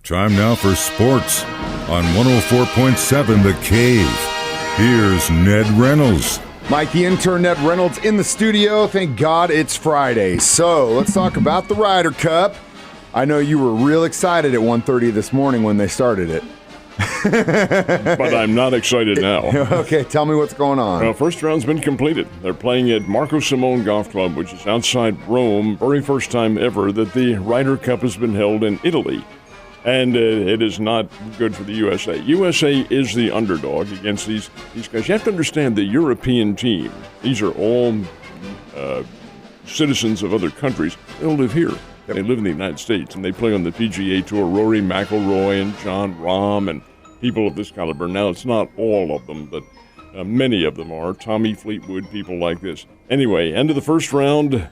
Time now for sports on 104.7 The Cave. Here's Ned Reynolds. Mike, the intern Ned Reynolds in the studio. Thank God it's Friday. So let's talk about the Ryder Cup. I know you were real excited at 1:30 this morning when they started it. But I'm not excited now. Okay, tell me what's going on. Well, first round's been completed. They're playing at Marco Simone Golf Club, which is outside Rome. Very first time ever that the Ryder Cup has been held in Italy. And it is not good for the USA. USA is the underdog against these guys. You have to understand the European team. These are all citizens of other countries. They don't live here. They live in the United States, and they play on the PGA Tour. Rory McIlroy and John Rahm and people of this caliber. Now, it's not all of them, but many of them are. Tommy Fleetwood, people like this. Anyway, end of the first round,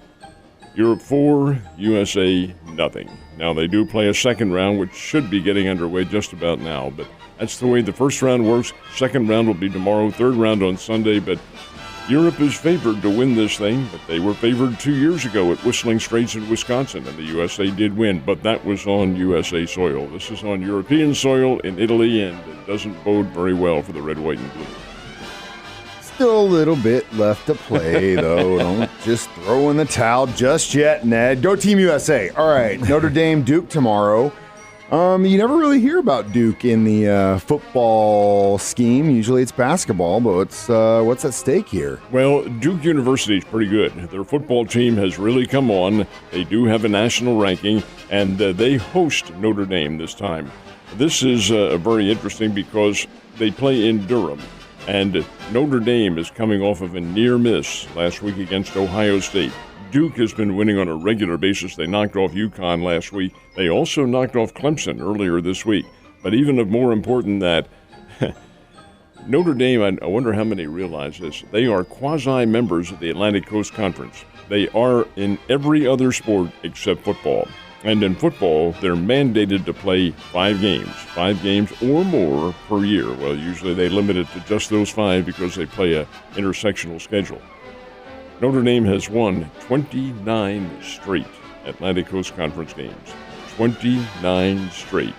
Europe 4, USA nothing. Now, they do play a second round, which should be getting underway just about now, but that's the way the first round works. Second round will be tomorrow, third round on Sunday, but Europe is favored to win this thing, but they were favored 2 years ago at Whistling Straits in Wisconsin, and the USA did win, but that was on USA soil. This is on European soil in Italy, and it doesn't bode very well for the red, white, and blue. Still a little bit left to play, though. Don't just throw in the towel just yet, Ned. Go Team USA. All right, Notre Dame, Duke tomorrow. You never really hear about Duke in the football scheme. Usually it's basketball, but what's at stake here? Well, Duke University is pretty good. Their football team has really come on. They do have a national ranking, and they host Notre Dame this time. This is very interesting because they play in Durham. And Notre Dame is coming off of a near miss last week against Ohio State. Duke has been winning on a regular basis. They knocked off UConn last week. They also knocked off Clemson earlier this week. But even more important than that, Notre Dame, I wonder how many realize this, they are quasi-members of the Atlantic Coast Conference. They are in every other sport except football. And in football, they're mandated to play 5 games or more per year. Well, usually they limit it to just those 5 because they play a intersectional schedule. Notre Dame has won 29 straight Atlantic Coast Conference games. 29 straight.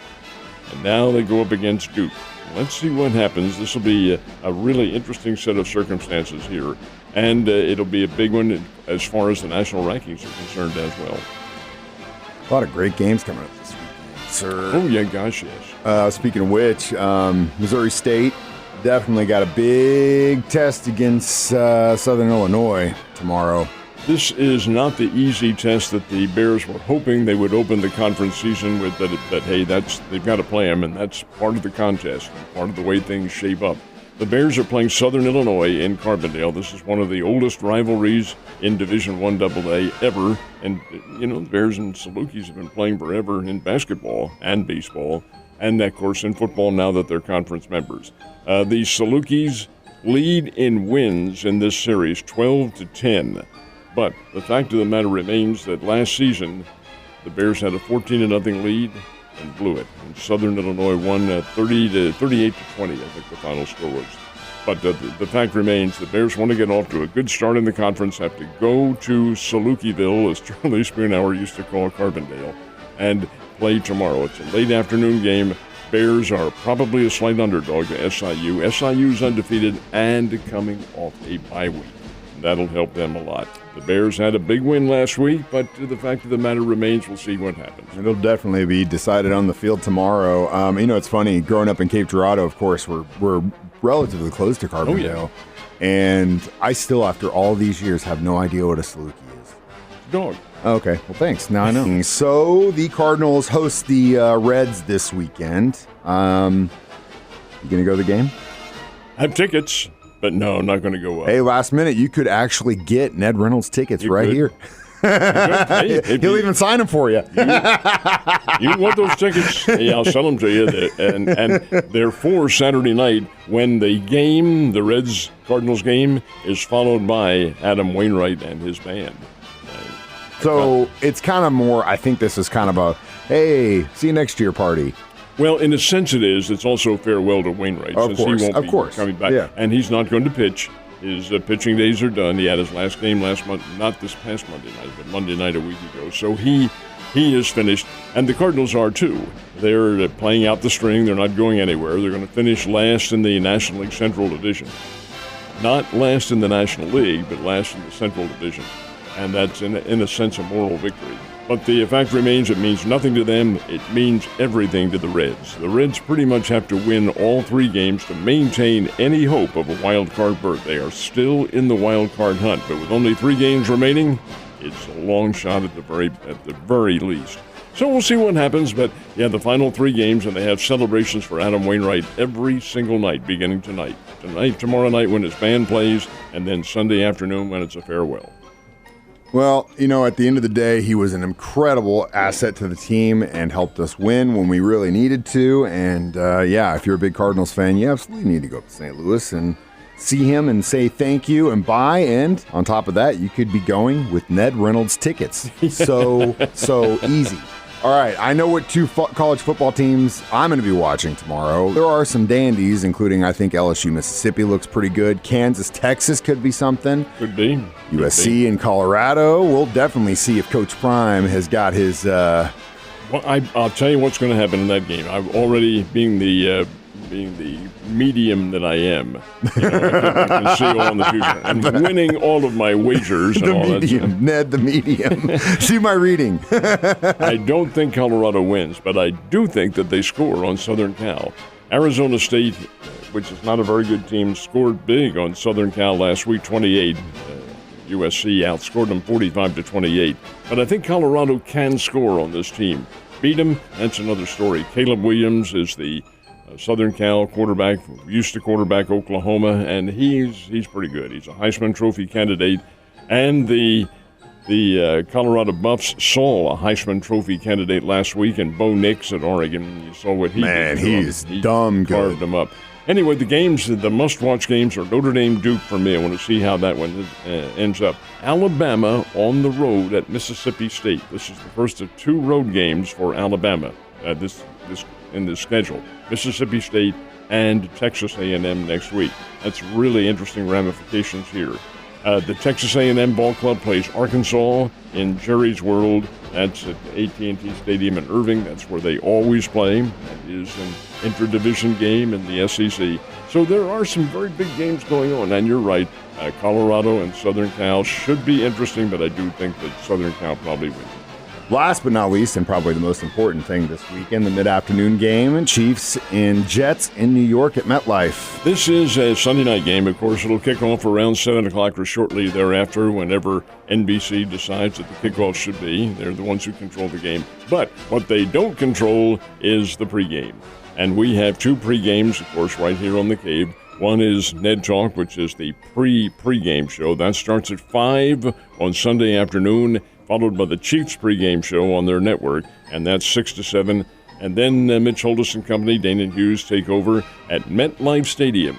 And now they go up against Duke. Let's see what happens. This will be a really interesting set of circumstances here. And it'll be a big one as far as the national rankings are concerned as well. A lot of great games coming up this weekend, sir. Oh, yeah, gosh, yes. Speaking of which, Missouri State definitely got a big test against Southern Illinois tomorrow. This is not the easy test that the Bears were hoping they would open the conference season with, that hey, they've got to play them, and that's part of the contest, part of the way things shape up. The Bears are playing Southern Illinois in Carbondale. This is one of the oldest rivalries in Division I AA ever. And, you know, the Bears and Salukis have been playing forever in basketball and baseball, and, of course, in football now that they're conference members. The Salukis lead in wins in this series, 12-10. But the fact of the matter remains that last season, the Bears had a 14-0 lead and blew it. And Southern Illinois won 38-20, I think the final score was. But the fact remains, the Bears want to get off to a good start in the conference, have to go to Salukiville, as Charlie Spoonhour used to call Carbondale, and play tomorrow. It's a late afternoon game. Bears are probably a slight underdog to SIU. SIU's undefeated and coming off a bye week. That'll help them a lot. The Bears had a big win last week, but the fact of the matter remains, we'll see what happens. It'll definitely be decided on the field tomorrow. You know, it's funny, growing up in Cape Girardeau, of course, we're relatively close to Carbondale. Oh, yeah. And I still, after all these years, have no idea what a Saluki is. Dog. Okay, well, thanks. Now I know. So the Cardinals host the Reds this weekend. You going to go to the game? I have tickets. But no, I'm not going to go up. Hey, last minute, you could actually get Ned Reynolds tickets here. He'll even sign them for you. You want those tickets? Yeah, I'll sell them to you. And they're for Saturday night when the Reds-Cardinals game is followed by Adam Wainwright and his band. So it's kind of more, I think this is kind of a, hey, see you next year party. Well, in a sense it is. It's also farewell to Wainwright, since he won't be coming back. Yeah. And he's not going to pitch. His pitching days are done. He had his last game last month, not this past Monday night, but Monday night a week ago. So he He is finished, and the Cardinals are too. They're playing out the string. They're not going anywhere. They're going to finish last in the National League Central Division. Not last in the National League, but last in the Central Division. And that's, in a sense, a moral victory. But the fact remains, it means nothing to them. It means everything to the Reds. The Reds pretty much have to win all 3 games to maintain any hope of a wild card berth. They are still in the wild card hunt, but with only 3 games remaining, it's a long shot at the very least. So we'll see what happens, but yeah, the final 3 games, and they have celebrations for Adam Wainwright every single night, beginning tonight. Tomorrow night when his band plays, and then Sunday afternoon when it's a farewell. Well, at the end of the day, he was an incredible asset to the team and helped us win when we really needed to. And if you're a big Cardinals fan, you absolutely need to go up to St. Louis and see him and say thank you and bye. And on top of that, you could be going with Ned Reynolds tickets. So easy. All right, I know what 2 college football teams I'm going to be watching tomorrow. There are some dandies, including I think LSU Mississippi looks pretty good. Kansas Texas could be something. Could be. USC and Colorado. We'll definitely see if Coach Prime has got his. Well, I'll tell you what's going to happen in that game. I've already being the medium that I am. I can see all in the future. I'm winning all of my wagers. The medium, Ned, the medium. See my reading. I don't think Colorado wins, but I do think that they score on Southern Cal. Arizona State, which is not a very good team, scored big on Southern Cal last week, 28. USC outscored them 45-28. But I think Colorado can score on this team. Beat them, that's another story. Caleb Williams is the Southern Cal quarterback, used to quarterback Oklahoma, and he's pretty good. He's a Heisman Trophy candidate, and the Colorado Buffs saw a Heisman Trophy candidate last week in Bo Nix at Oregon. You saw what he did. He's dumb good. Carved him up. Anyway, the must-watch games are Notre Dame-Duke for me. I want to see how that one ends up. Alabama on the road at Mississippi State. This is the first of 2 road games for Alabama in this schedule. Mississippi State and Texas A&M next week. That's really interesting ramifications here. The Texas A&M ball club plays Arkansas in Jerry's World. That's at AT&T Stadium in Irving. That's where they always play. That is an interdivision game in the SEC. So there are some very big games going on. And you're right, Colorado and Southern Cal should be interesting, but I do think that Southern Cal probably wins. Last but not least, and probably the most important thing this weekend, the mid-afternoon game, Chiefs and Jets in New York at MetLife. This is a Sunday night game. Of course, it'll kick off around 7 o'clock or shortly thereafter whenever NBC decides that the kickoff should be. They're the ones who control the game. But what they don't control is the pregame. And we have 2 pregames, of course, right here on the Cave. One is Ned Talk, which is the pregame show. That starts at 5 on Sunday afternoon, followed by the Chiefs pregame show on their network, and that's 6 to 7. And then Mitch Holdus and company, Dana Hughes, take over at MetLife Stadium.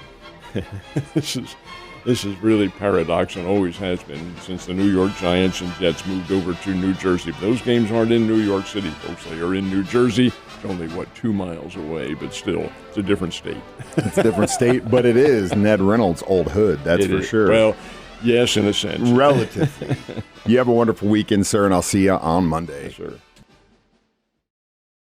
This is really paradox and always has been since the New York Giants and Jets moved over to New Jersey. But those games aren't in New York City, folks. They are in New Jersey. It's only, 2 miles away, but still, it's a different state. It's a different state, but it is Ned Reynolds' old hood, that's for sure. Well, yes, in a sense. Relatively. You have a wonderful weekend, sir, and I'll see you on Monday. Yes, sir.